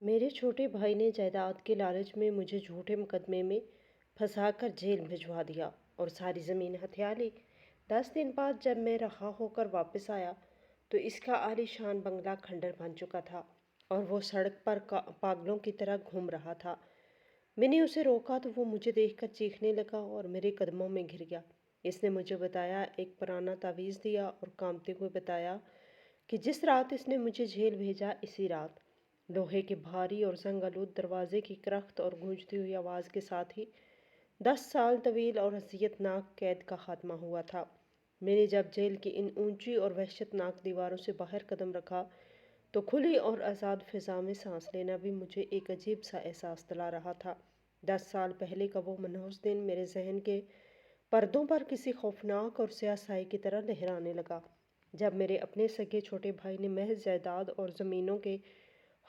میرے چھوٹے بھائی نے جائیداد کے لالچ میں مجھے جھوٹے مقدمے میں پھنسا کر جیل بھجوا دیا اور ساری زمین ہتھیا لی۔ 10 دن بعد جب میں رہا ہو کر واپس آیا تو اس کا عالی شان بنگلہ کھنڈر بن چکا تھا اور وہ سڑک پر پاگلوں کی طرح گھوم رہا تھا۔ میں نے اسے روکا تو وہ مجھے دیکھ کر چیخنے لگا اور میرے قدموں میں گر گیا۔ اس نے مجھے بتایا، ایک پرانا تعویذ دیا اور کانپتے ہوئے بتایا کہ جس رات اس نے مجھے جیل بھیجا اسی رات لوہے کے بھاری اور زنگ آلود دروازے کی کرخت اور گونجتی ہوئی آواز کے ساتھ ہی 10 سال طویل اور اذیت ناک قید کا خاتمہ ہوا تھا۔ میں نے جب جیل کی ان اونچی اور وحشت ناک دیواروں سے باہر قدم رکھا تو کھلی اور آزاد فضا میں سانس لینا بھی مجھے ایک عجیب سا احساس دلا رہا تھا۔ 10 سال پہلے کا وہ منحوس دن میرے ذہن کے پردوں پر کسی خوفناک اور سیاہ سائے کی طرح لہرانے لگا، جب میرے اپنے سگے چھوٹے بھائی نے محض جائیداد اور زمینوں کے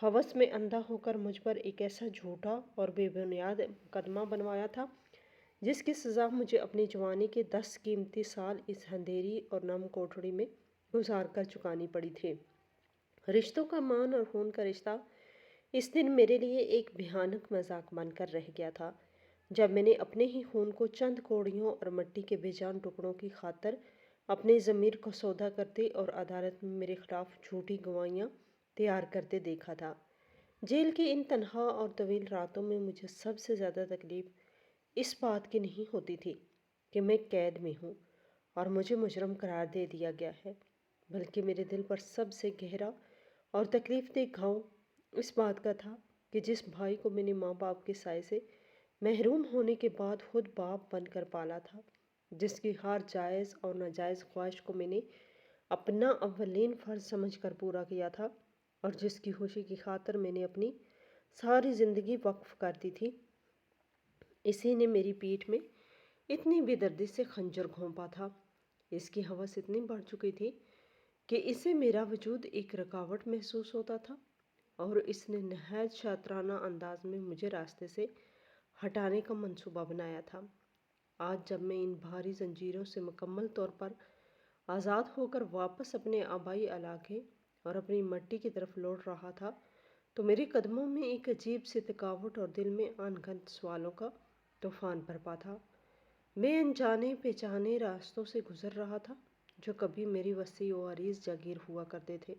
ہوس میں اندھا ہو کر مجھ پر ایک ایسا جھوٹا اور بے بنیاد مقدمہ بنوایا تھا جس کی سزا مجھے اپنی جوانی کے 10 قیمتی سال اس اندھیری اور نم کوٹڑی میں گزار کر چکانی پڑی تھی۔ رشتوں کا مان اور خون کا رشتہ اس دن میرے لیے ایک بھیانک مذاق بن کر رہ گیا تھا، جب میں نے اپنے ہی خون کو چند کوڑیوں اور مٹی کے بے جان ٹکڑوں کی خاطر اپنے ضمیر کو سودا کرتے اور عدالت میں میرے خلاف جھوٹی گواہیاں تیار کرتے دیکھا تھا۔ جیل کی ان تنہا اور طویل راتوں میں مجھے سب سے زیادہ تکلیف اس بات کی نہیں ہوتی تھی کہ میں قید میں ہوں اور مجھے مجرم قرار دے دیا گیا ہے، بلکہ میرے دل پر سب سے گہرا اور تکلیف دہ گھاؤ اس بات کا تھا کہ جس بھائی کو میں نے ماں باپ کے سائے سے محروم ہونے کے بعد خود باپ بن کر پالا تھا، جس کی ہر جائز اور ناجائز خواہش کو میں نے اپنا اولین فرض سمجھ کر پورا کیا تھا اور جس کی خوشی کی خاطر میں نے اپنی ساری زندگی وقف کر دی تھی، اسی نے میری پیٹھ میں اتنی بے دردی سے خنجر گھونپا تھا۔ اس کی ہوس اتنی بڑھ چکی تھی کہ اسے میرا وجود ایک رکاوٹ محسوس ہوتا تھا اور اس نے نہایت شاطرانہ انداز میں مجھے راستے سے ہٹانے کا منصوبہ بنایا تھا۔ آج جب میں ان بھاری زنجیروں سے مکمل طور پر آزاد ہو کر واپس اپنے آبائی علاقے اور اپنی مٹی کی طرف لوٹ رہا تھا تو میرے قدموں میں ایک عجیب سی تھکاوٹ اور دل میں ان گنت سوالوں کا طوفان برپا تھا۔ میں انجانے پہچانے راستوں سے گزر رہا تھا جو کبھی میری وسیع و عریض جاگیر ہوا کرتے تھے،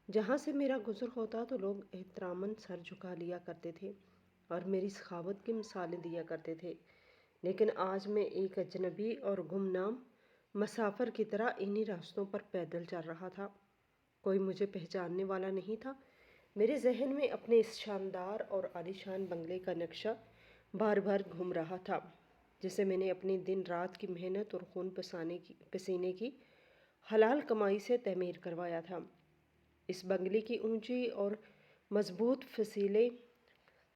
جہاں سے میرا گزر ہوتا تو لوگ احتراماً سر جھکا لیا کرتے تھے اور میری سخاوت کی مثالیں دیا کرتے تھے، لیکن آج میں ایک اجنبی اور گمنام مسافر کی طرح انہی راستوں پر پیدل چل رہا تھا۔ کوئی مجھے پہچاننے والا نہیں تھا۔ میرے ذہن میں اپنے اس شاندار اور عالیشان بنگلے کا نقشہ بار بار گھوم رہا تھا جسے میں نے اپنی دن رات کی محنت اور خون پسینے کی حلال کمائی سے تعمیر کروایا تھا۔ اس بنگلے کی اونچی اور مضبوط فضیلیں،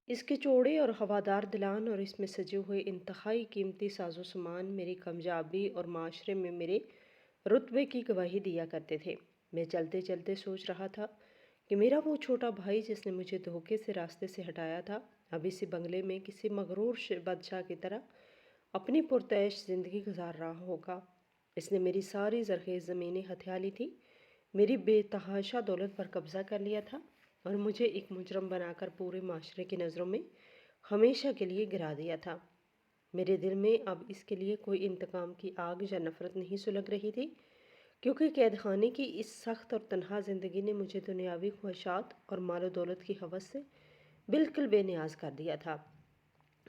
اس کے چوڑے اور ہوادار دلان اور اس میں سجے ہوئے انتہائی قیمتی ساز و سامان میری کامیابی اور معاشرے میں میرے رتبے کی گواہی دیا کرتے تھے۔ میں چلتے چلتے سوچ رہا تھا کہ میرا وہ چھوٹا بھائی جس نے مجھے دھوکے سے راستے سے ہٹایا تھا، اب اسی بنگلے میں کسی مغرور بادشاہ کی طرح اپنی پرتعیش زندگی گزار رہا ہوگا۔ اس نے میری ساری زرخیز زمینیں ہتھیا لی تھی، میری بے تحاشا دولت پر قبضہ کر لیا تھا اور مجھے ایک مجرم بنا کر پورے معاشرے کی نظروں میں ہمیشہ کے لیے گرا دیا تھا۔ میرے دل میں اب اس کے لیے کوئی انتقام کی آگ یا نفرت نہیں سلگ رہی تھی، کیونکہ قید خانے کی اس سخت اور تنہا زندگی نے مجھے دنیاوی خواہشات اور مال و دولت کی ہوس سے بالکل بے نیاز کر دیا تھا۔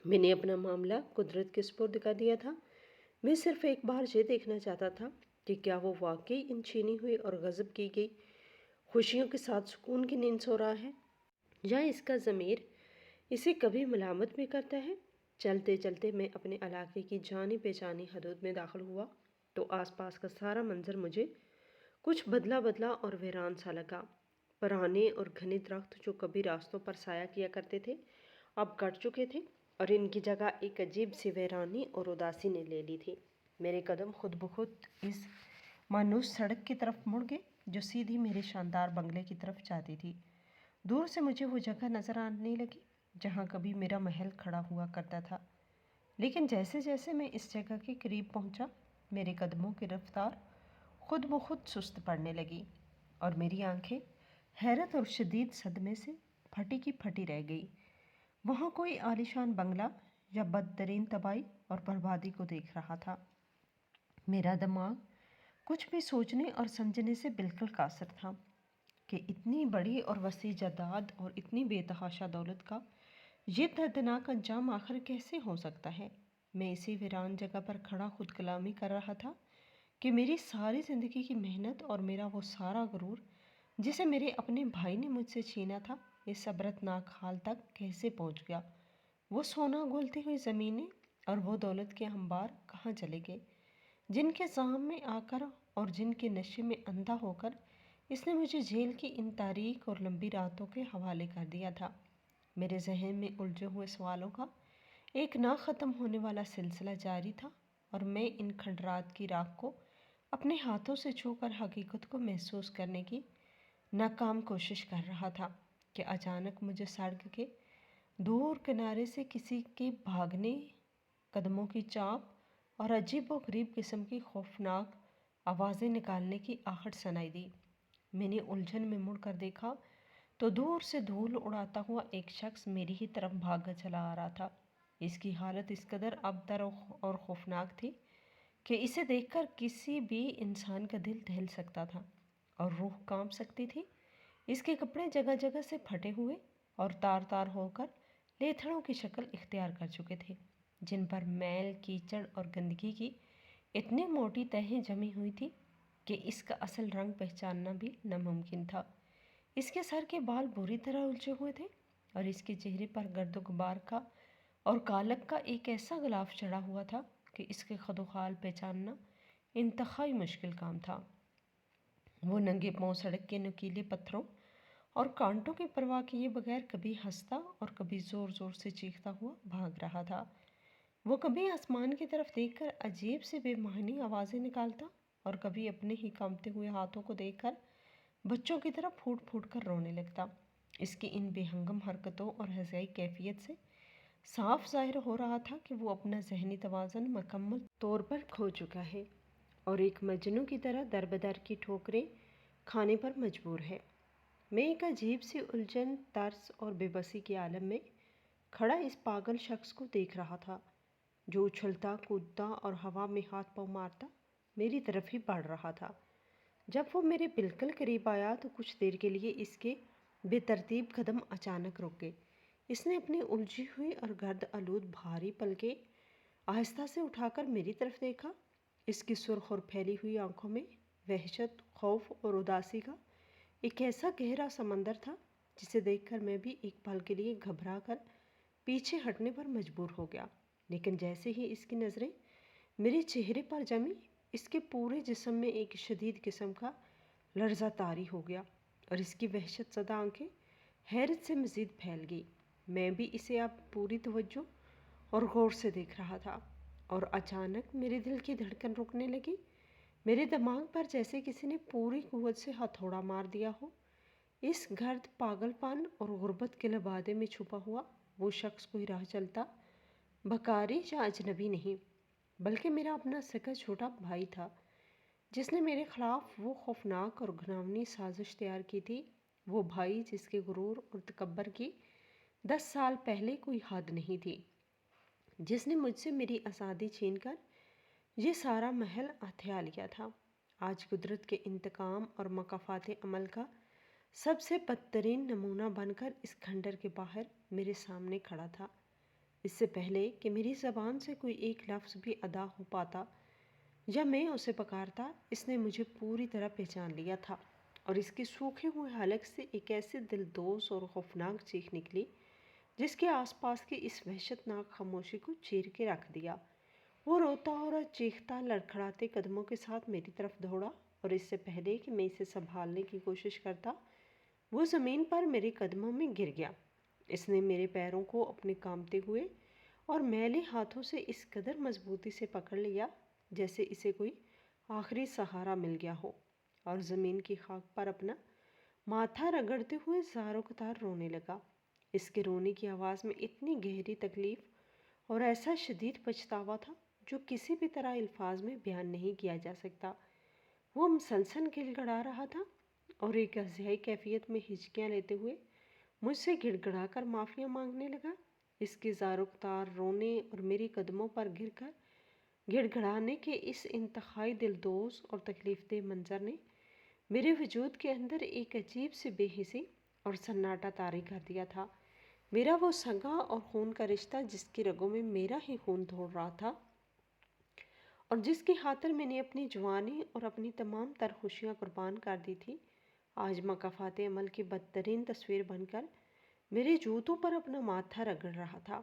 میں نے اپنا معاملہ قدرت کے سپرد کر دیا تھا۔ میں صرف ایک بار یہ دیکھنا چاہتا تھا کہ کیا وہ واقعی ان چھینی ہوئی اور غصب کی گئی خوشیوں کے ساتھ سکون کی نیند سو رہا ہے یا اس کا ضمیر اسے کبھی ملامت بھی کرتا ہے۔ چلتے چلتے میں اپنے علاقے کی جانی پہچانی حدود میں داخل ہوا تو آس پاس کا سارا منظر مجھے کچھ بدلا بدلا اور ویران سا لگا۔ پرانے اور گھنے درخت جو کبھی راستوں پر سایہ کیا کرتے تھے اب کٹ چکے تھے اور ان کی جگہ ایک عجیب سی ویرانی اور اداسی نے لے لی تھی۔ میرے قدم خود بخود اس مانوس سڑک کی طرف مڑ گئے جو سیدھی میرے شاندار بنگلے کی طرف جاتی تھی۔ دور سے مجھے وہ جگہ نظر آنے لگی جہاں کبھی میرا محل کھڑا ہوا کرتا تھا، لیکن جیسے جیسے میں اس جگہ کے قریب پہنچا میرے قدموں کی رفتار خود بخود سست پڑنے لگی اور میری آنکھیں حیرت اور شدید صدمے سے پھٹی کی پھٹی رہ گئی۔ وہاں کوئی عالیشان بنگلہ یا بدترین تباہی اور بربادی کو دیکھ رہا تھا۔ میرا دماغ کچھ بھی سوچنے اور سمجھنے سے بالکل قاصر تھا کہ اتنی بڑی اور وسیع جائیداد اور اتنی بے تحاشا دولت کا یہ دردناک انجام آخر کیسے ہو سکتا ہے۔ میں اسی ویران جگہ پر کھڑا خود کلامی کر رہا تھا کہ میری ساری زندگی کی محنت اور میرا وہ سارا غرور جسے میرے اپنے بھائی نے مجھ سے چھینا تھا، اس عبرتناک حال تک کیسے پہنچ گیا۔ وہ سونا گھولتی ہوئی زمینیں اور وہ دولت کے انبار کہاں چلے گئے، جن کے زام میں آ کر اور جن کے نشے میں اندھا ہو کر اس نے مجھے جیل کی ان تاریک اور لمبی راتوں کے حوالے کر دیا تھا۔ میرے ذہن میں الجھے ہوئے سوالوں کا ایک نہ ختم ہونے والا سلسلہ جاری تھا، اور میں ان کھنڈرات کی راکھ کو اپنے ہاتھوں سے چھو کر حقیقت کو محسوس کرنے کی ناکام کوشش کر رہا تھا کہ اچانک مجھے سڑک کے دور کنارے سے کسی کے بھاگنے قدموں کی چاپ اور عجیب و غریب قسم کی خوفناک آوازیں نکالنے کی آہٹ سنائی دی۔ میں نے الجھن میں مڑ کر دیکھا تو دور سے دھول اڑاتا ہوا ایک شخص میری ہی طرف بھاگا چلا آ رہا تھا۔ اس کی حالت اس قدر ابتر اور خوفناک تھی کہ اسے دیکھ کر کسی بھی انسان کا دل دہل سکتا تھا اور روح کانپ سکتی تھی۔ اس کے کپڑے جگہ جگہ سے پھٹے ہوئے اور تار تار ہو کر لیتھڑوں کی شکل اختیار کر چکے تھے، جن پر میل، کیچڑ اور گندگی کی اتنی موٹی تہیں جمی ہوئی تھی کہ اس کا اصل رنگ پہچاننا بھی ناممکن تھا۔ اس کے سر کے بال بری طرح الجھے ہوئے تھے اور اس کے چہرے پر گرد و غبار کا اور کالک کا ایک ایسا غلاف چڑھا ہوا تھا کہ اس کے خد و خال پہچاننا انتہائی مشکل کام تھا۔ وہ ننگے پاؤں سڑک کے نوکیلے پتھروں اور کانٹوں کی پرواہ کیے بغیر کبھی ہنستا اور کبھی زور زور سے چیختا ہوا بھاگ رہا تھا۔ وہ کبھی آسمان کی طرف دیکھ کر عجیب سی بے معنی آوازیں نکالتا اور کبھی اپنے ہی کانپتے ہوئے ہاتھوں کو دیکھ کر بچوں کی طرح پھوٹ پھوٹ کر رونے لگتا۔ اس کی ان بے ہنگم حرکتوں اور ہذیائی کیفیت سے صاف ظاہر ہو رہا تھا کہ وہ اپنا ذہنی توازن مکمل طور پر کھو چکا ہے اور ایک مجنوں کی طرح در بدر کی ٹھوکریں کھانے پر مجبور ہے۔ میں ایک عجیب سی الجھن، ترس اور بے بسی کے عالم میں کھڑا اس پاگل شخص کو دیکھ رہا تھا جو اچھلتا کودتا اور ہوا میں ہاتھ پاؤں مارتا میری طرف ہی بڑھ رہا تھا۔ جب وہ میرے بالکل قریب آیا تو کچھ دیر کے لیے اس کے بے ترتیب قدم اچانک رک گئے۔ اس نے اپنی الجھی ہوئی اور گرد آلود بھاری پلکیں آہستہ سے اٹھا کر میری طرف دیکھا۔ اس کی سرخ اور پھیلی ہوئی آنکھوں میں وحشت، خوف اور اداسی کا ایک ایسا گہرا سمندر تھا جسے دیکھ کر میں بھی ایک پل کے لیے گھبرا کر پیچھے ہٹنے پر مجبور ہو گیا، لیکن جیسے ہی اس کی نظریں میرے چہرے پر جمی، اس کے پورے جسم میں ایک شدید قسم کا لرزہ طاری ہو گیا اور اس کی وحشت زدہ آنکھیں حیرت سے مزید پھیل گئی۔ میں بھی اسے اب پوری توجہ اور غور سے دیکھ رہا تھا اور اچانک میرے دل کی دھڑکن رکنے لگی۔ میرے دماغ پر جیسے کسی نے پوری قوت سے ہتھوڑا مار دیا ہو۔ اس گرد پاگل پن اور غربت کے لبادے میں چھپا ہوا وہ شخص کوئی راہ چلتا بھکاری یا اجنبی نہیں، بلکہ میرا اپنا سگا چھوٹا بھائی تھا جس نے میرے خلاف وہ خوفناک اور گھناؤنی سازش تیار کی تھی۔ وہ بھائی جس کے غرور اور تکبر کی 10 سال پہلے کوئی حد نہیں تھی، جس نے مجھ سے میری آزادی چھین کر یہ سارا محل ہتھیا لیا تھا، آج قدرت کے انتقام اور مکافات عمل کا سب سے بدترین نمونہ بن کر اس کھنڈر کے باہر میرے سامنے کھڑا تھا۔ اس سے پہلے کہ میری زبان سے کوئی ایک لفظ بھی ادا ہو پاتا یا میں اسے پکارتا، اس نے مجھے پوری طرح پہچان لیا تھا اور اس کے سوکھے ہوئے حلق سے ایک ایسی دلدوز اور خوفناک چیخ نکلی جس کے آس پاس کی اس وحشت ناک خاموشی کو چیر کے رکھ دیا۔ وہ روتا اور چیختا لڑکھڑاتے قدموں کے ساتھ میری طرف دوڑا اور اس سے پہلے کہ میں اسے سنبھالنے کی کوشش کرتا وہ زمین پر میرے قدموں میں گر گیا۔ اس نے میرے پیروں کو اپنے کانپتے ہوئے اور میلے ہاتھوں سے اس قدر مضبوطی سے پکڑ لیا جیسے اسے کوئی آخری سہارا مل گیا ہو، اور زمین کی خاک پر اپنا ماتھا رگڑتے ہوئے زاروں قطار رونے لگا۔ اس کے رونے کی آواز میں اتنی گہری تکلیف اور ایسا شدید پچھتاوا تھا جو کسی بھی طرح الفاظ میں بیان نہیں کیا جا سکتا۔ وہ مسلسل گڑگڑا رہا تھا اور ایک ہذیائی کیفیت میں ہچکیاں لیتے ہوئے مجھ سے گڑ گڑا کر معافیاں مانگنے لگا۔ اس کے زارق تار رونے اور میری قدموں پر گر کر گڑ گڑانے کے اس انتہائی دلدوز اور تکلیف دہ منظر نے میرے وجود کے اندر ایک عجیب سی بے حسی اور سناٹا طاری کر دیا تھا۔ میرا وہ سگا اور خون کا رشتہ جس کی رگوں میں میرا ہی خون دوڑ رہا تھا اور جس کی خاطر میں نے اپنی جوانی اور اپنی تمام تر خوشیاں قربان کر دی تھی، آج مکافات عمل کی بدترین تصویر بن کر میرے جوتوں پر اپنا ماتھا رگڑ رہا تھا۔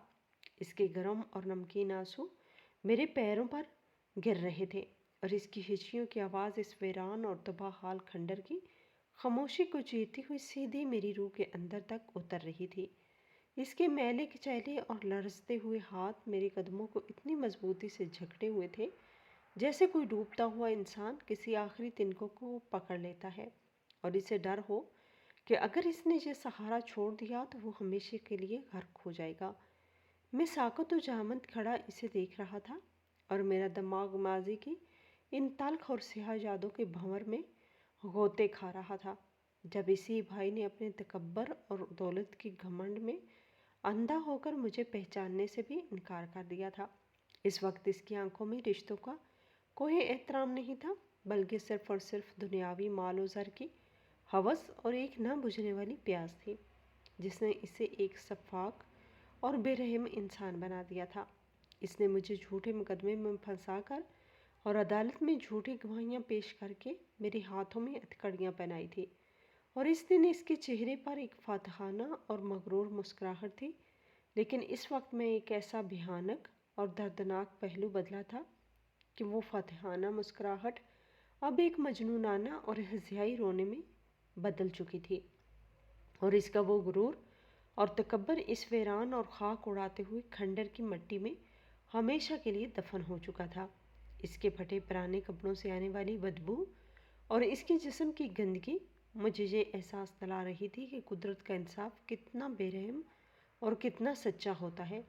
اس کے گرم اور نمکین آنسو میرے پیروں پر گر رہے تھے اور اس کی ہچکیوں کی آواز اس ویران اور تباہ حال کھنڈر کی خاموشی کو چیرتی ہوئی سیدھی میری روح کے اندر تک اتر رہی تھی۔ اس کے میلے کچیلے اور لرزتے ہوئے ہاتھ میرے قدموں کو اتنی مضبوطی سے جھکڑے ہوئے تھے جیسے کوئی ڈوبتا ہوا انسان کسی آخری تنکوں کو پکڑ لیتا ہے اور اسے ڈر ہو کہ اگر اس نے یہ سہارا چھوڑ دیا تو وہ ہمیشہ کے لیے غرق ہو جائے گا۔ میں ساکت و جامد کھڑا اسے دیکھ رہا تھا اور میرا دماغ ماضی کی ان تلخ اور سیاہ یادوں کے بھنور میں غوطے کھا رہا تھا، جب اسی بھائی نے اپنے تکبر اور دولت کی گھمنڈ میں اندھا ہو کر مجھے پہچاننے سے بھی انکار کر دیا تھا۔ اس وقت اس کی آنکھوں میں رشتوں کا کوئی احترام نہیں تھا، بلکہ صرف اور صرف دنیاوی مال و زر کی ہوس اور ایک نہ بجھنے والی پیاس تھی جس نے اسے ایک سفاک اور بے رحم انسان بنا دیا تھا۔ اس نے مجھے جھوٹے مقدمے میں پھنسا کر اور عدالت میں جھوٹی گواہیاں پیش کر کے میرے ہاتھوں میں ہتھکڑیاں پہنائی تھی اور اس دن اس کے چہرے پر ایک فاتحانہ اور مغرور مسکراہٹ تھی، لیکن اس وقت میں ایک ایسا بھیانک اور دردناک پہلو بدلا تھا کہ وہ فاتحانہ مسکراہٹ اب ایک مجنونانہ اور ہذیائی رونے میں بدل چکی تھی اور اس کا وہ غرور اور تکبر اس ویران اور خاک اڑاتے ہوئے کھنڈر کی مٹی میں ہمیشہ کے لیے دفن ہو چکا تھا۔ اس کے پھٹے پرانے کپڑوں سے آنے والی بدبو اور اس کے جسم کی گندگی مجھے یہ احساس دلا رہی تھی کہ قدرت کا انصاف کتنا بے رحم اور کتنا سچا ہوتا ہے۔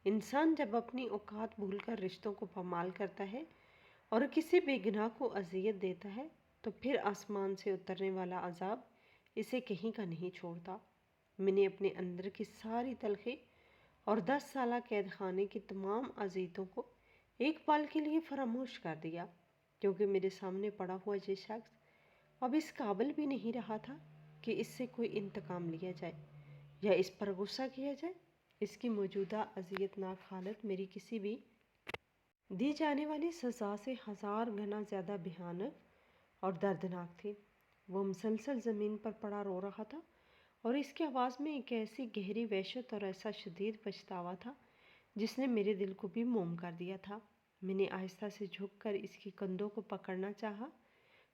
انسان جب اپنی اوقات بھول کر رشتوں کو پامال کرتا ہے اور کسی بے گناہ کو اذیت دیتا ہے تو پھر آسمان سے اترنے والا عذاب اسے کہیں کا نہیں چھوڑتا۔ میں نے اپنے اندر کی ساری تلخی اور 10 سالہ قید خانے کی تمام اذیتوں کو ایک پل کے لیے فراموش کر دیا، کیونکہ میرے سامنے پڑا ہوا یہ شخص اب اس قابل بھی نہیں رہا تھا کہ اس سے کوئی انتقام لیا جائے یا اس پر غصہ کیا جائے۔ اس کی موجودہ اذیت ناک حالت میری کسی بھی دی جانے والی سزا سے 1000 گنا زیادہ بھیانک اور دردناک تھی۔ وہ مسلسل زمین پر پڑا رو رہا تھا اور اس کی آواز میں ایک ایسی گہری وحشت اور ایسا شدید پچھتاوا تھا جس نے میرے دل کو بھی موم کر دیا تھا۔ میں نے آہستہ سے جھک کر اس کی کندھوں کو پکڑنا چاہا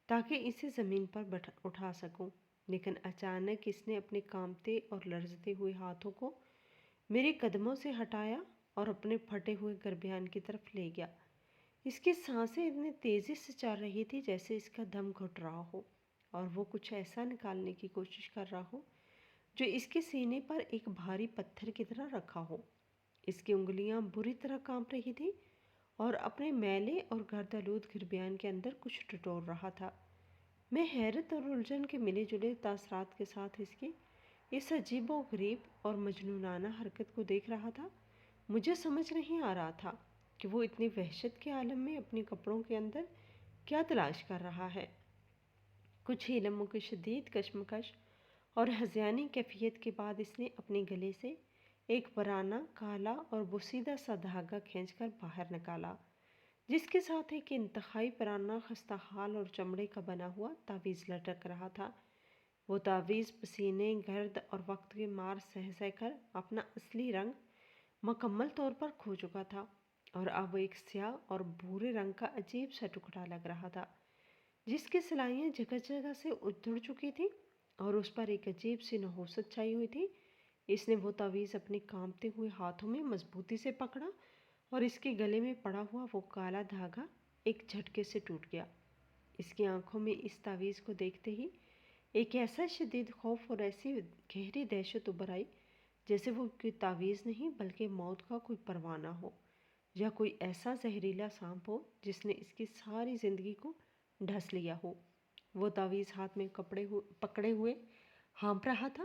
تاکہ اسے زمین پر اٹھا سکوں، لیکن اچانک اس نے اپنے کانپتے اور لرزتے ہوئے ہاتھوں کو میرے قدموں سے ہٹایا اور اپنے پھٹے ہوئے گریبان کی طرف لے گیا۔ اس کی سانسیں اتنی تیزی سے چل رہی تھی جیسے اس کا دم گھٹ رہا ہو اور وہ کچھ ایسا نکالنے کی کوشش کر رہا ہو جو اس کے سینے پر ایک بھاری پتھر کی طرح رکھا ہو۔ اس کی انگلیاں بری طرح کانپ رہی تھی اور اپنے میلے اور گرد آلود گریبان کے اندر کچھ ٹٹول رہا تھا۔ میں حیرت اور الجھن کے ملے جلے تاثرات کے ساتھ اس کی اس عجیب و غریب اور مجنونانہ حرکت کو دیکھ رہا تھا۔ مجھے سمجھ نہیں آ رہا تھا کہ وہ اتنی وحشت کے عالم میں اپنے کپڑوں کے اندر کیا تلاش کر رہا ہے۔ کچھ ہی لمحوں کی شدید کشمکش اور ہذیانی کیفیت کے بعد اس نے اپنے گلے سے ایک پرانا کالا اور بوسیدہ سا دھاگا کھینچ کر باہر نکالا، جس کے ساتھ ایک انتہائی پرانا خستہ حال اور چمڑے کا بنا ہوا تعویذ لٹک رہا تھا۔ وہ تعویذ پسینے، گرد اور وقت کی مار سہ سہ کر اپنا اصلی رنگ مکمل طور پر کھو چکا تھا اور اب ایک سیاہ اور بھورے رنگ کا عجیب سا ٹکڑا لگ رہا تھا جس کی سلائیاں جگہ جگہ سے اجڑ چکی تھیں اور اس پر ایک عجیب سی نحوست چھائی ہوئی تھی۔ اس نے وہ تعویذ اپنے کانپتے ہوئے ہاتھوں میں مضبوطی سے پکڑا اور اس کے گلے میں پڑا ہوا وہ کالا دھاگا ایک جھٹکے سے ٹوٹ گیا۔ اس کی آنکھوں میں اس تعویذ کو دیکھتے ہی ایک ایسا شدید خوف اور ایسی گہری دہشت ابھر آئی جیسے وہ کوئی تعویذ نہیں بلکہ موت کا کوئی پروانہ ہو یا کوئی ایسا زہریلا سانپ ہو جس نے اس کی ساری زندگی کو ڈھس لیا ہو۔ وہ تعویذ ہاتھ میں پکڑے ہوئے ہانپ رہا تھا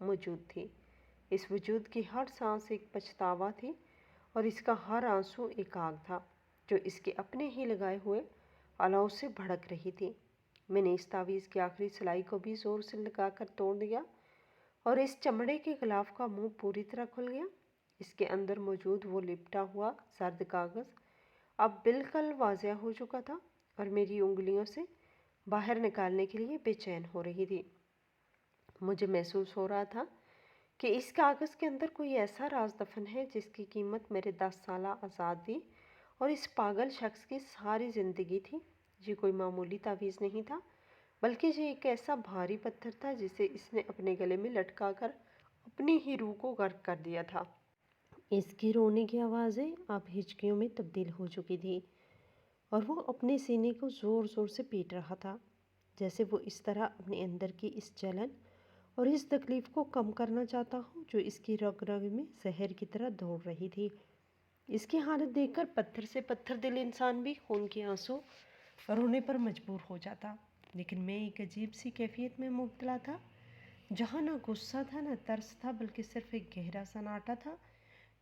موجود تھی۔ اس وجود کی ہر سانس ایک پچھتاوا تھی اور اس کا ہر آنسو ایک آگ تھا جو اس کے اپنے ہی لگائے ہوئے الاؤ سے بھڑک رہی تھی۔ میں نے اس تعویذ کی آخری سلائی کو بھی زور سے لگا کر توڑ دیا اور اس چمڑے کے غلاف کا منہ پوری طرح کھل گیا۔ اس کے اندر موجود وہ لپٹا ہوا زرد کاغذ اب بالکل واضح ہو چکا تھا اور میری انگلیوں سے باہر نکالنے کے لیے بے چین ہو رہی تھی۔ مجھے محسوس ہو رہا تھا کہ اس کاغذ کے اندر کوئی ایسا راز دفن ہے جس کی قیمت میرے 10 سالہ آزادی اور اس پاگل شخص کی ساری زندگی تھی۔ یہ کوئی معمولی تعویذ نہیں تھا بلکہ یہ ایک ایسا بھاری پتھر تھا جسے اس نے اپنے گلے میں لٹکا کر اپنی ہی روح کو غرق کر دیا تھا۔ اس کی رونے کی آوازیں اب ہچکیوں میں تبدیل ہو چکی تھی اور وہ اپنے سینے کو زور زور سے پیٹ رہا تھا، جیسے وہ اس طرح اپنے اندر کی اس جلن اور اس تکلیف کو کم کرنا چاہتا ہو جو اس کی رگ رگ میں زہر کی طرح دوڑ رہی تھی۔ اس کی حالت دیکھ کر پتھر سے پتھر دل انسان بھی خون کے آنسو رونے پر مجبور ہو جاتا، لیکن میں ایک عجیب سی کیفیت میں مبتلا تھا جہاں نہ غصہ تھا نہ ترس تھا بلکہ صرف ایک گہرا سناٹا تھا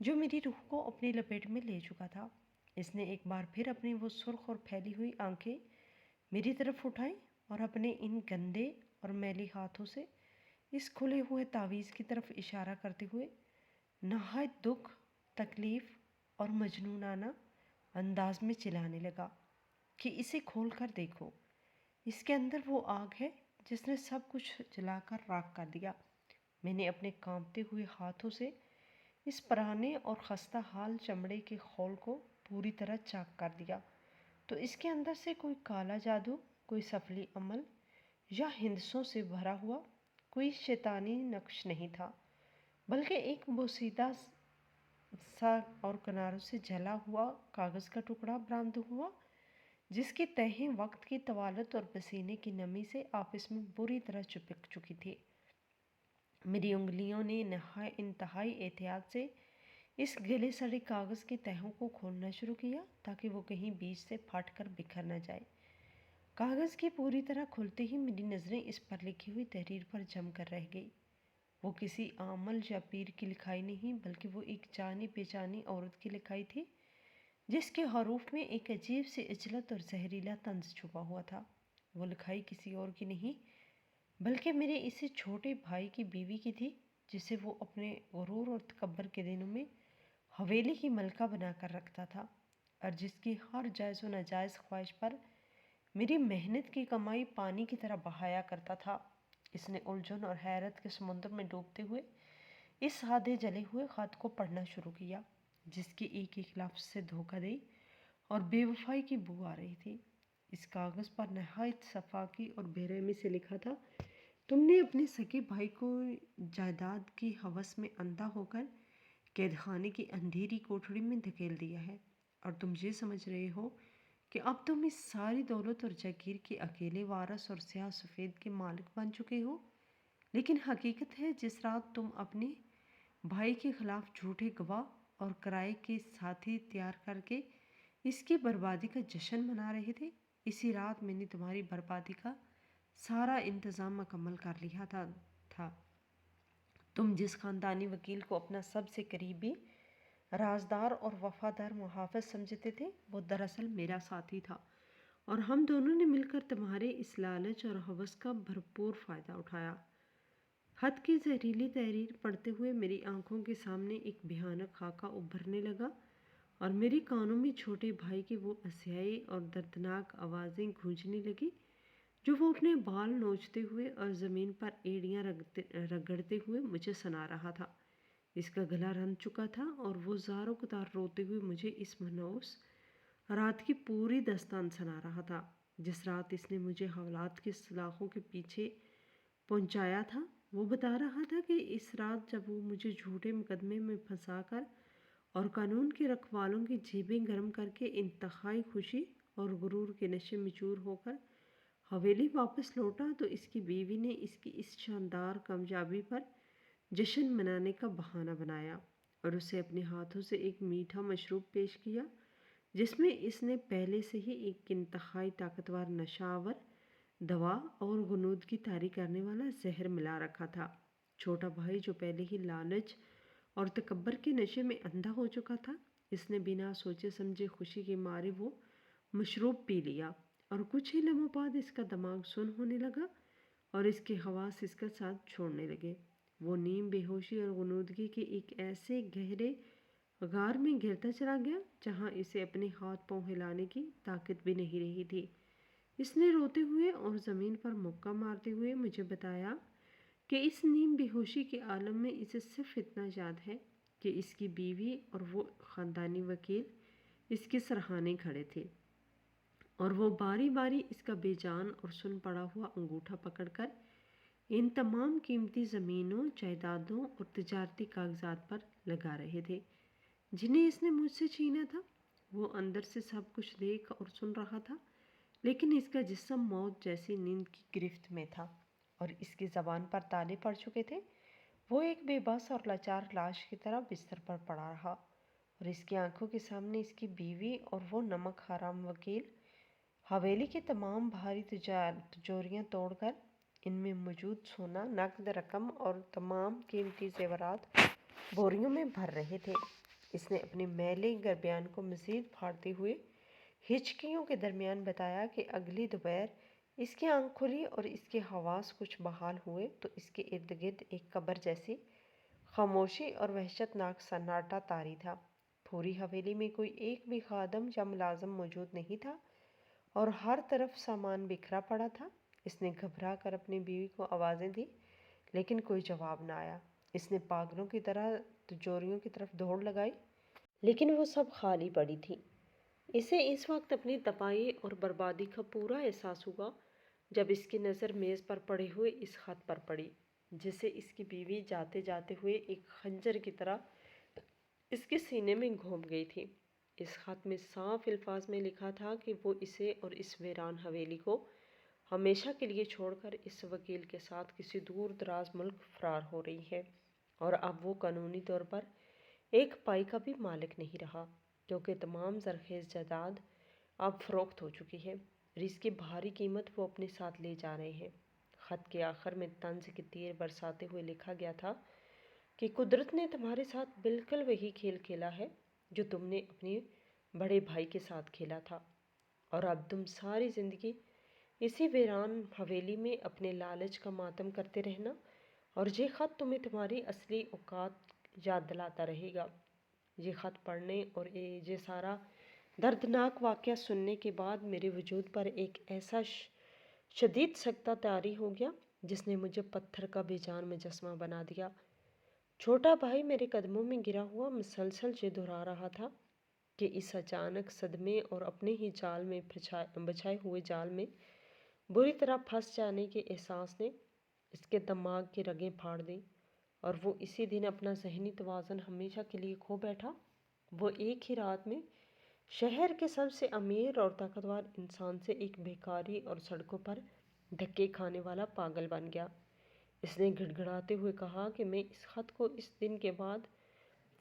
جو میری روح کو اپنی لپیٹ میں لے چکا تھا۔ اس نے ایک بار پھر اپنی وہ سرخ اور پھیلی ہوئی آنکھیں میری طرف اٹھائی اور اپنے ان گندے اور میلی ہاتھوں سے اس کھلے ہوئے تعویذ کی طرف اشارہ کرتے ہوئے نہایت دکھ، تکلیف اور مجنونانہ انداز میں چلانے لگا کہ اسے کھول کر دیکھو، اس کے اندر وہ آگ ہے جس نے سب کچھ جلا کر راکھ کر دیا۔ میں نے اپنے کانپتے ہوئے ہاتھوں سے اس پرانے اور خستہ حال چمڑے کے خول کو پوری طرح چاک کر دیا تو اس کے اندر سے کوئی کالا جادو، کوئی سفلی عمل یا ہندسوں سے بھرا ہوا کوئی شیطانی نقش نہیں تھا بلکہ ایک بوسیدہ سا اور کناروں سے جلا ہوا کاغذ کا ٹکڑا برآمد ہوا جس کی تہیں وقت کی طوالت اور پسینے کی نمی سے آپس میں بری طرح چپک چکی تھی۔ میری انگلیوں نے انتہائی احتیاط سے اس گلے سڑے کاغذ کی تہوں کو کھولنا شروع کیا تاکہ وہ کہیں بیچ سے پھٹ کر بکھر نہ جائے۔ کاغذ کی پوری طرح کھلتے ہی میری نظریں اس پر لکھی ہوئی تحریر پر جم کر رہ گئی۔ وہ کسی عامل یا پیر کی لکھائی نہیں بلکہ وہ ایک جانی پہچانی عورت کی لکھائی تھی جس کے حروف میں ایک عجیب سی عجلت اور زہریلا طنز چھپا ہوا تھا۔ وہ لکھائی کسی اور کی نہیں بلکہ میرے اسی چھوٹے بھائی کی بیوی کی تھی جسے وہ اپنے غرور اور تکبر کے دنوں میں حویلی کی ملکہ بنا کر رکھتا تھا اور جس کی ہر جائز و ناجائز خواہش پر میری محنت کی کمائی پانی کی طرح بہایا کرتا تھا۔ اس نے الجھن اور حیرت کے سمندر میں ڈوبتے ہوئے اس سادے جلے ہوئے خط کو پڑھنا شروع کیا جس کی ایک ایک لفظ سے دھوکہ دہی اور بے وفائی کی بو آ رہی تھی۔ اس کاغذ پر نہایت صفاقی اور بے رحمی سے لکھا تھا، تم نے اپنے سگے بھائی کو جائیداد کی ہوس میں اندھا ہو کر قید خانے کی اندھیری کوٹھڑی میں دھکیل دیا ہے اور تم یہ سمجھ رہے ہو کہ اب تم اس ساری دولت اور جاگیر کے اکیلے وارث اور سیاہ سفید کے مالک بن چکے ہو، لیکن حقیقت ہے جس رات تم اپنے بھائی کے خلاف جھوٹے گواہ اور کرائے کے ساتھی تیار کر کے اس کی بربادی کا جشن منا رہے تھے، اسی رات میں نے تمہاری بربادی کا سارا انتظام مکمل کر لیا تھا۔ تم جس خاندانی وکیل کو اپنا سب سے قریبی رازدار اور وفادار محافظ سمجھتے تھے وہ دراصل میرا ساتھی تھا اور ہم دونوں نے مل کر تمہارے اس لالچ اور ہوس کا بھرپور فائدہ اٹھایا۔ خط کی زہریلی تحریر پڑھتے ہوئے میری آنکھوں کے سامنے ایک بھیانک خاکہ ابھرنے لگا اور میرے کانوں میں چھوٹے بھائی کی وہ عصیائی اور دردناک آوازیں گونجنے لگی جو وہ اپنے بال نوچتے ہوئے اور زمین پر ایڑیاں رگڑتے ہوئے مجھے سنا رہا تھا۔ اس کا گلا رن چکا تھا اور وہ زار و قطار روتے ہوئے مجھے اس منحوس رات کی پوری داستان سنا رہا تھا جس رات اس نے مجھے حوالات کے سلاخوں کے پیچھے پہنچایا تھا۔ وہ بتا رہا تھا کہ اس رات جب وہ مجھے جھوٹے مقدمے میں پھنسا کر اور قانون کے رکھوالوں کی جیبیں گرم کر کے انتہائی خوشی اور غرور کے نشے میں چور ہو کر حویلی واپس لوٹا تو اس کی بیوی نے اس کی اس شاندار کامیابی پر جشن منانے کا بہانہ بنایا اور اسے اپنے ہاتھوں سے ایک میٹھا مشروب پیش کیا جس میں اس نے پہلے سے ہی ایک انتہائی طاقتور نشہ آور دوا اور غنودگی طاری کرنے والا زہر ملا رکھا تھا۔ چھوٹا بھائی جو پہلے ہی لالچ اور تکبر کے نشے میں اندھا ہو چکا تھا، اس نے بنا سوچے سمجھے خوشی کے مارے وہ مشروب پی لیا، اور کچھ ہی لمحوں بعد اس کا دماغ سن ہونے لگا اور اس کے حواس اس کا ساتھ چھوڑنے لگے۔ وہ نیم بے ہوشی اور غنودگی کے ایک ایسے گہرے غار میں گرتا چلا گیا جہاں اسے اپنے ہاتھ پاؤں ہلانے کی طاقت بھی نہیں رہی تھی۔ اس نے روتے ہوئے اور زمین پر مکہ مارتے ہوئے مجھے بتایا کہ اس نیم بے ہوشی کے عالم میں اسے صرف اتنا یاد ہے کہ اس کی بیوی اور وہ خاندانی وکیل اس کے سرہانے کھڑے تھے، اور وہ باری باری اس کا بے جان اور سن پڑا ہوا انگوٹھا پکڑ کر ان تمام قیمتی زمینوں، جائیدادوں اور تجارتی کاغذات پر لگا رہے تھے جنہیں اس نے مجھ سے چھینا تھا۔ وہ اندر سے سب کچھ دیکھ اور سن رہا تھا، لیکن اس کا جسم موت جیسی نیند کی گرفت میں تھا اور اس کی زبان پر تالے پڑ چکے تھے۔ وہ ایک بے بس اور لاچار لاش کی طرح بستر پر پڑا رہا، اور اس کی آنکھوں کے سامنے اس کی بیوی اور وہ نمک حرام وکیل حویلی کی تمام بھاری تجوریاں توڑ کر ان میں موجود سونا، نقد رقم اور تمام قیمتی زیورات بوریوں میں بھر رہے تھے۔ اس نے اپنے میلے گربیان کو مزید پھاڑتے ہوئے ہچکیوں کے درمیان بتایا کہ اگلی دوپہر اس کی آنکھ کھلی اور اس کے حواس کچھ بحال ہوئے تو اس کے ارد گرد ایک قبر جیسی خاموشی اور وحشت ناک سناٹا طاری تھا۔ پوری حویلی میں کوئی ایک بھی خادم یا ملازم موجود نہیں تھا اور ہر طرف سامان بکھرا پڑا تھا۔ اس نے گھبرا کر اپنی بیوی کو آوازیں دی، لیکن کوئی جواب نہ آیا۔ اس نے پاگلوں کی طرح تجوریوں کی طرف دوڑ لگائی، لیکن وہ سب خالی پڑی تھی۔ اسے اس وقت اپنی تباہی اور بربادی کا پورا احساس ہوا جب اس کی نظر میز پر پڑے ہوئے اس خط پر پڑی، جسے اس کی بیوی جاتے جاتے ہوئے ایک خنجر کی طرح اس کے سینے میں گھونپ گئی تھی۔ اس خط میں صاف الفاظ میں لکھا تھا کہ وہ اسے اور اس ویران حویلی کو ہمیشہ کے لیے چھوڑ کر اس وکیل کے ساتھ کسی دور دراز ملک فرار ہو رہی ہے، اور اب وہ قانونی طور پر ایک پائی کا بھی مالک نہیں رہا، کیونکہ تمام زرخیز جائیداد اب فروخت ہو چکی ہے اور اس کی بھاری قیمت وہ اپنے ساتھ لے جا رہے ہیں۔ خط کے آخر میں طنز کے تیر برساتے ہوئے لکھا گیا تھا کہ قدرت نے تمہارے ساتھ بالکل وہی کھیل کھیلا ہے جو تم نے اپنے بڑے بھائی کے ساتھ کھیلا تھا، اور اب تم ساری زندگی اسی ویران حویلی میں اپنے لالچ کا ماتم کرتے رہنا، اور یہ خط تمہیں تمہاری اصلی اوقات یاد دلاتا رہے گا۔ یہ خط پڑھنے اور یہ سارا دردناک واقعہ سننے کے بعد میرے وجود پر ایک ایسا شدید سکتہ طاری ہو گیا جس نے مجھے پتھر کا بے جان مجسمہ بنا دیا۔ چھوٹا بھائی میرے قدموں میں گرا ہوا مسلسل یہ دہرا رہا تھا کہ اس اچانک صدمے اور اپنے ہی جال میں بچھائے ہوئے جال میں بری طرح پھنس جانے کے احساس نے اس کے دماغ کی رگیں پھاڑ دیں، اور وہ اسی دن اپنا ذہنی توازن ہمیشہ کے لیے کھو بیٹھا۔ وہ ایک ہی رات میں شہر کے سب سے امیر اور طاقتور انسان سے ایک بھکاری اور سڑکوں پر دھکے کھانے والا پاگل بن گیا۔ اس نے گڑ گڑاتے ہوئے کہا کہ میں اس خط کو اس دن کے بعد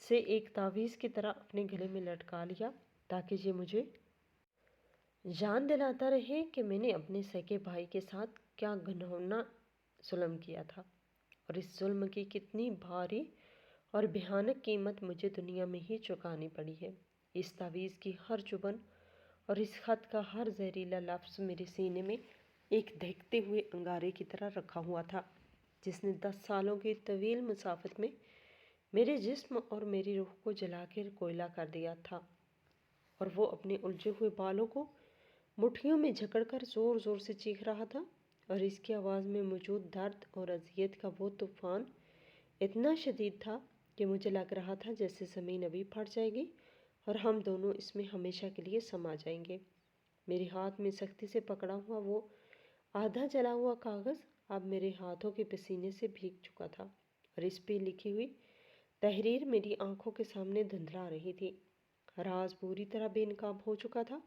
سے ایک تعویذ کی طرح اپنے گلے میں لٹکا لیا تاکہ یہ مجھے یاد دلاتا رہے کہ میں نے اپنے سگے بھائی کے ساتھ کیا گھناؤنا ظلم کیا تھا، اور اس ظلم کی کتنی بھاری اور بھیانک قیمت مجھے دنیا میں ہی چکانی پڑی ہے۔ اس تعویذ کی ہر چبھن اور اس خط کا ہر زہریلا لفظ میرے سینے میں ایک دہکتے ہوئے انگارے کی طرح رکھا ہوا تھا جس نے 10 سالوں کی طویل مسافت میں میرے جسم اور میری روح کو جلا کر کوئلہ کر دیا تھا، اور وہ اپنے الجھے ہوئے بالوں کو مٹھیوں میں جکڑ کر زور زور سے چیخ رہا تھا، اور اس کی آواز میں موجود درد اور اذیت کا وہ طوفان اتنا شدید تھا کہ مجھے لگ رہا تھا جیسے زمین ابھی پھٹ جائے گی اور ہم دونوں اس میں ہمیشہ کے لیے سما جائیں گے۔ میرے ہاتھ میں سختی سے پکڑا ہوا وہ آدھا جلا ہوا کاغذ اب میرے ہاتھوں کے پسینے سے بھیگ چکا تھا، اور اس پہ لکھی ہوئی تحریر میری آنکھوں کے سامنے دھندلا رہی تھی۔ راز پوری طرح بے نقاب ہو چکا تھا،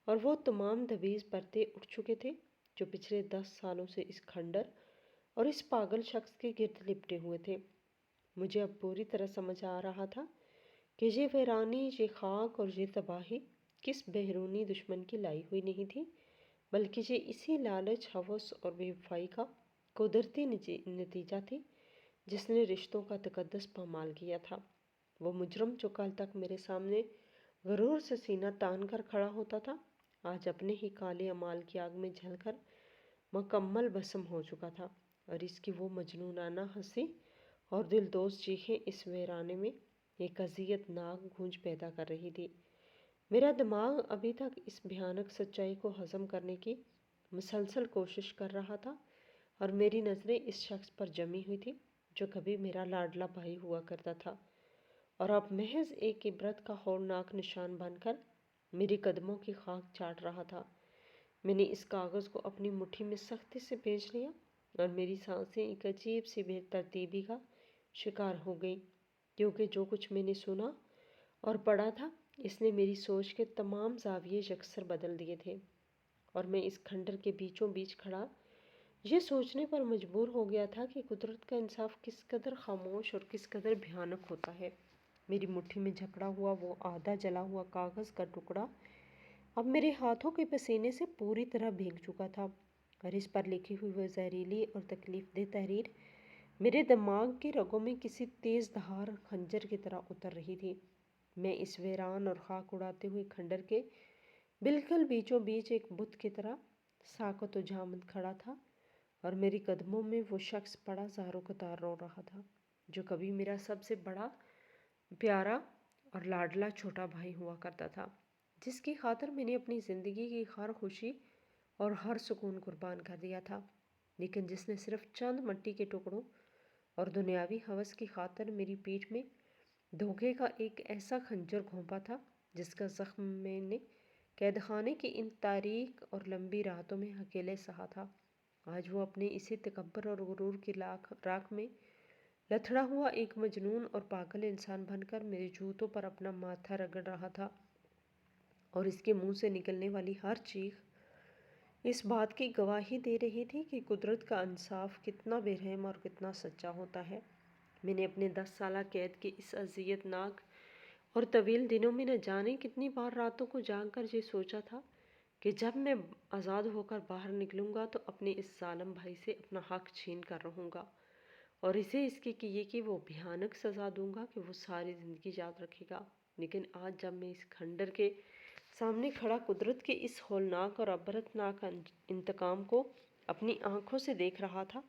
اور وہ تمام دبیز پردے اٹھ چکے تھے جو پچھلے 10 سالوں سے اس کھنڈر اور اس پاگل شخص کے گرد لپٹے ہوئے تھے۔ مجھے اب پوری طرح سمجھ آ رہا تھا کہ یہ ویرانی، یہ خاک اور یہ تباہی کس بیرونی دشمن کی لائی ہوئی نہیں تھی، بلکہ یہ اسی لالچ، ہوس اور بے وفائی کا قدرتی نتیجہ تھی جس نے رشتوں کا تقدس پامال کیا تھا۔ وہ مجرم جو کل تک میرے سامنے غرور سے سینہ تان کر کھڑا ہوتا تھا، آج اپنے ہی کالے اعمال کی آگ میں جل کر مکمل بھسم ہو چکا تھا، اور اس کی وہ مجنونانہ ہنسی اور دلدوز چیخیں اس ویرانے میں ایک اذیت ناک گونج پیدا کر رہی تھی۔ میرا دماغ ابھی تک اس بھیانک سچائی کو ہضم کرنے کی مسلسل کوشش کر رہا تھا، اور میری نظریں اس شخص پر جمی ہوئی تھی جو کبھی میرا لاڈلا بھائی ہوا کرتا تھا، اور اب محض ایک عبرت کا ہولناک نشان بن کر میری قدموں کی خاک چاٹ رہا تھا۔ میں نے اس کاغذ کو اپنی مٹھی میں سختی سے بھیج لیا، اور میری سانسیں ایک عجیب سی بے ترتیبی کا شکار ہو گئی، کیونکہ جو کچھ میں نے سنا اور پڑھا تھا اس نے میری سوچ کے تمام زاویے یکسر بدل دیے تھے، اور میں اس کھنڈر کے بیچوں بیچ کھڑا یہ سوچنے پر مجبور ہو گیا تھا کہ قدرت کا انصاف کس قدر خاموش اور کس قدر بھیانک ہوتا ہے۔ میری مٹھی میں جکڑا ہوا وہ آدھا جلا ہوا کاغذ کا ٹکڑا اب میرے ہاتھوں کے پسینے سے پوری طرح بھیگ چکا تھا، اور اس پر لکھی ہوئی وہ زہریلی اور تکلیف دہ تحریر میرے دماغ کی رگوں میں کسی تیز دھار خنجر کی طرح اتر رہی تھی۔ میں اس ویران اور خاک اڑاتے ہوئے کھنڈر کے بالکل بیچوں بیچ ایک بت کی طرح ساکت و جامد کھڑا تھا، اور میری قدموں میں وہ شخص بڑا زاروں قطار رو رہا تھا جو کبھی میرا سب سے بڑا پیارا اور لاڈلا چھوٹا بھائی ہوا کرتا تھا، جس کی خاطر میں نے اپنی زندگی کی ہر خوشی اور ہر سکون قربان کر دیا تھا، لیکن جس نے صرف چند مٹی کے ٹکڑوں اور دنیاوی ہوس کی خاطر میری پیٹھ میں دھوکے کا ایک ایسا خنجر گھونپا تھا جس کا زخم میں نے قید خانے کی ان تاریک اور لمبی راتوں میں اکیلے سہا تھا، آج وہ اپنے اسی تکبر اور غرور کی راکھ میں لتھڑا ہوا ایک مجنون اور پاگل انسان بن کر میرے جوتوں پر اپنا ماتھا رگڑ رہا تھا، اور اس کے منہ سے نکلنے والی ہر چیخ اس بات کی گواہی دے رہی تھی کہ قدرت کا انصاف کتنا بے رحم اور کتنا سچا ہوتا ہے۔ میں نے اپنے 10 سالہ قید کے اس اذیت ناک اور طویل دنوں میں نہ جانے کتنی بار راتوں کو جاگ کر یہ سوچا تھا کہ جب میں آزاد ہو کر باہر نکلوں گا تو اپنے اس ظالم بھائی سے اپنا حق چھین کر رہوں گا، اور اسے اس کے کیے کی وہ بھیانک سزا دوں گا کہ وہ ساری زندگی یاد رکھے گا۔ لیکن آج جب میں اس کھنڈر کے سامنے کھڑا قدرت کے اس ہولناک اور عبرتناک انتقام کو اپنی آنکھوں سے دیکھ رہا تھا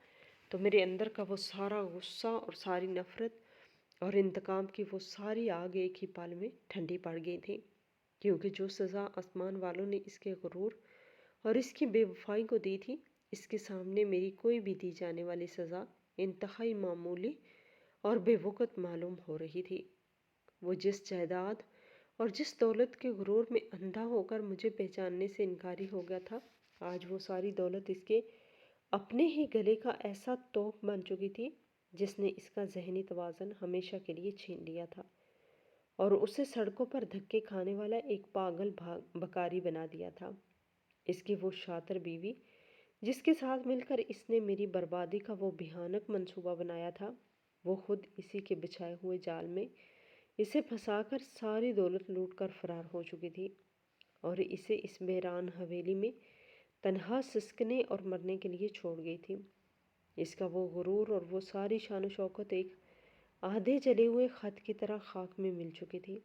تو میرے اندر کا وہ سارا غصہ اور ساری نفرت اور انتقام کی وہ ساری آگ ایک ہی پل میں ٹھنڈی پڑ گئی تھی، کیونکہ جو سزا آسمان والوں نے اس کے غرور اور اس کی بے وفائی کو دی تھی، اس کے سامنے میری کوئی بھی دی جانے والی سزا انتہائی معمولی اور بے وقت معلوم ہو رہی تھی۔ وہ جس جائیداد اور جس دولت کے غرور میں اندھا ہو کر مجھے پہچاننے سے انکاری ہو گیا تھا، آج وہ ساری دولت اس کے اپنے ہی گلے کا ایسا توق بن چکی تھی جس نے اس کا ذہنی توازن ہمیشہ کے لیے چھین لیا تھا، اور اسے سڑکوں پر دھکے کھانے والا ایک پاگل بکاری بنا دیا تھا۔ اس کی وہ شاطر بیوی جس کے ساتھ مل کر اس نے میری بربادی کا وہ بھیانک منصوبہ بنایا تھا، وہ خود اسی کے بچھائے ہوئے جال میں اسے پھنسا کر ساری دولت لوٹ کر فرار ہو چکی تھی، اور اسے اس ویران حویلی میں تنہا سسکنے اور مرنے کے لیے چھوڑ گئی تھی۔ اس کا وہ غرور اور وہ ساری شان و شوکت ایک آدھے جلے ہوئے خط کی طرح خاک میں مل چکی تھی،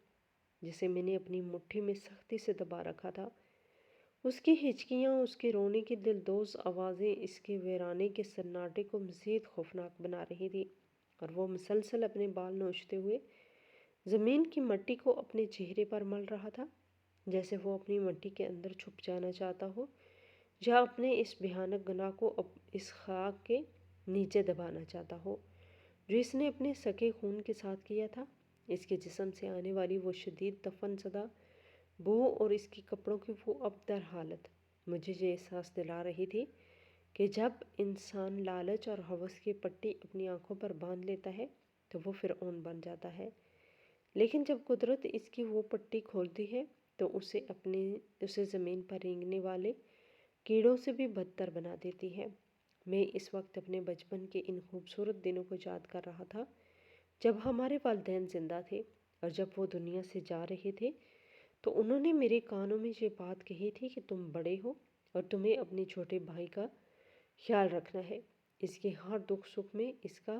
جسے میں نے اپنی مٹھی میں سختی سے دبا رکھا تھا۔ اس کی ہچکیاں، اس کے رونے کی دلدوز آوازیں اس کے ویرانے کے سناٹے کو مزید خوفناک بنا رہی تھی، اور وہ مسلسل اپنے بال نوچتے ہوئے زمین کی مٹی کو اپنے چہرے پر مل رہا تھا، جیسے وہ اپنی مٹی کے اندر چھپ جانا چاہتا ہو یا اپنے اس بھیانک گناہ کو اس خاک کے نیچے دبانا چاہتا ہو جو اس نے اپنے سکے خون کے ساتھ کیا تھا۔ اس کے جسم سے آنے والی وہ شدید دفن زدہ بو اور اس کی کپڑوں کی وہ ابتر حالت مجھے یہ احساس دلا رہی تھی کہ جب انسان لالچ اور ہوس کی پٹی اپنی آنکھوں پر باندھ لیتا ہے تو وہ فرعون بن جاتا ہے، لیکن جب قدرت اس کی وہ پٹی کھولتی ہے تو اسے زمین پر رینگنے والے کیڑوں سے بھی بدتر بنا دیتی ہے۔ میں اس وقت اپنے بچپن کے ان خوبصورت دنوں کو یاد کر رہا تھا جب ہمارے والدین زندہ تھے، اور جب وہ دنیا سے جا رہے تھے تو انہوں نے میرے کانوں میں یہ بات کہی تھی کہ تم بڑے ہو اور تمہیں اپنے چھوٹے بھائی کا خیال رکھنا ہے، اس کے ہر دکھ سکھ میں اس کا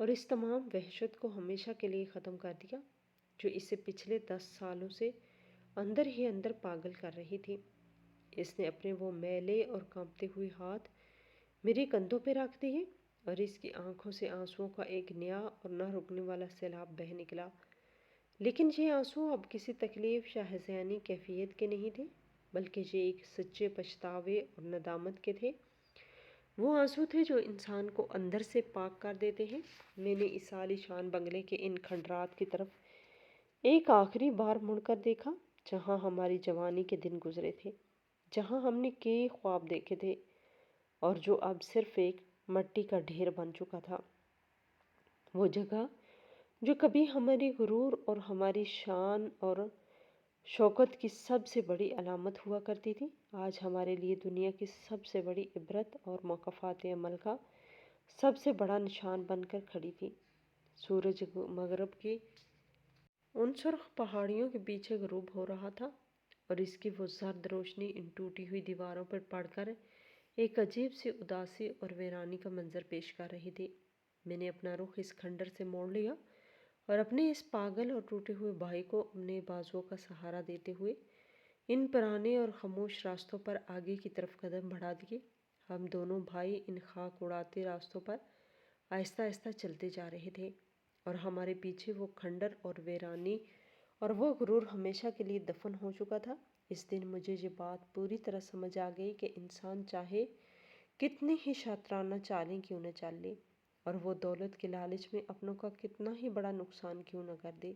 اور اس تمام وحشت کو ہمیشہ کے لیے ختم کر دیا جو اسے پچھلے 10 سالوں سے اندر ہی اندر پاگل کر رہی تھی۔ اس نے اپنے وہ میلے اور کانپتے ہوئے ہاتھ میرے کندھوں پہ رکھ دیے اور اس کی آنکھوں سے آنسوؤں کا ایک نیا اور نہ رکنے والا سیلاب بہہ نکلا۔ لیکن یہ آنسو اب کسی تکلیف یا ہذیانی کیفیت کے نہیں تھے، بلکہ یہ ایک سچے پچھتاوے اور ندامت کے تھے۔ وہ آنسو تھے جو انسان کو اندر سے پاک کر دیتے ہیں۔ میں نے اس عالی شان بنگلے کے ان کھنڈرات کی طرف ایک آخری بار مڑ کر دیکھا جہاں ہماری جوانی کے دن گزرے تھے، جہاں ہم نے کئی خواب دیکھے تھے اور جو اب صرف ایک مٹی کا ڈھیر بن چکا تھا۔ وہ جگہ جو کبھی ہماری غرور اور ہماری شان اور شوکت کی سب سے بڑی علامت ہوا کرتی تھی، آج ہمارے لیے دنیا کی سب سے بڑی عبرت اور مکافات عمل کا سب سے بڑا نشان بن کر کھڑی تھی۔ سورج مغرب کی ان سرخ پہاڑیوں کے پیچھے غروب ہو رہا تھا اور اس کی وہ زرد روشنی ان ٹوٹی ہوئی دیواروں پر پڑ کر ایک عجیب سی اداسی اور ویرانی کا منظر پیش کر رہی تھی۔ میں نے اپنا رخ اس کھنڈر سے موڑ لیا اور اپنے اس پاگل اور ٹوٹے ہوئے بھائی کو اپنے بازوؤں کا سہارا دیتے ہوئے ان پرانے اور خاموش راستوں پر آگے کی طرف قدم بڑھا دیے۔ ہم دونوں بھائی ان خاک اڑاتے راستوں پر آہستہ آہستہ چلتے جا رہے تھے اور ہمارے پیچھے وہ کھنڈر اور ویرانی اور وہ غرور ہمیشہ کے لیے دفن ہو چکا تھا۔ اس دن مجھے یہ بات پوری طرح سمجھ آ گئی کہ انسان چاہے کتنی ہی شاطرانہ چالیں کیوں نہ چل لے اور وہ دولت کے لالچ میں اپنوں کا کتنا ہی بڑا نقصان کیوں نہ کر دے،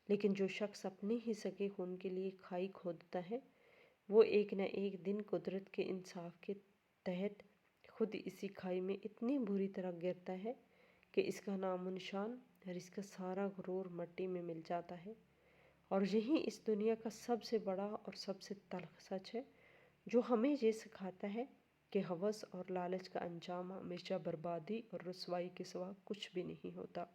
لیکن جو شخص اپنے ہی سگے خون کے لیے کھائی کھودتا ہے وہ ایک نہ ایک دن قدرت کے انصاف کے تحت خود اسی کھائی میں اتنی بری طرح گرتا ہے کہ اس کا نام و نشان اور اس کا سارا غرور مٹی میں مل جاتا ہے۔ اور یہی اس دنیا کا سب سے بڑا اور سب سے تلخ سچ ہے جو ہمیں یہ سکھاتا ہے کہ ہوس اور لالچ کا انجام ہمیشہ بربادی اور رسوائی کے سوا کچھ بھی نہیں ہوتا۔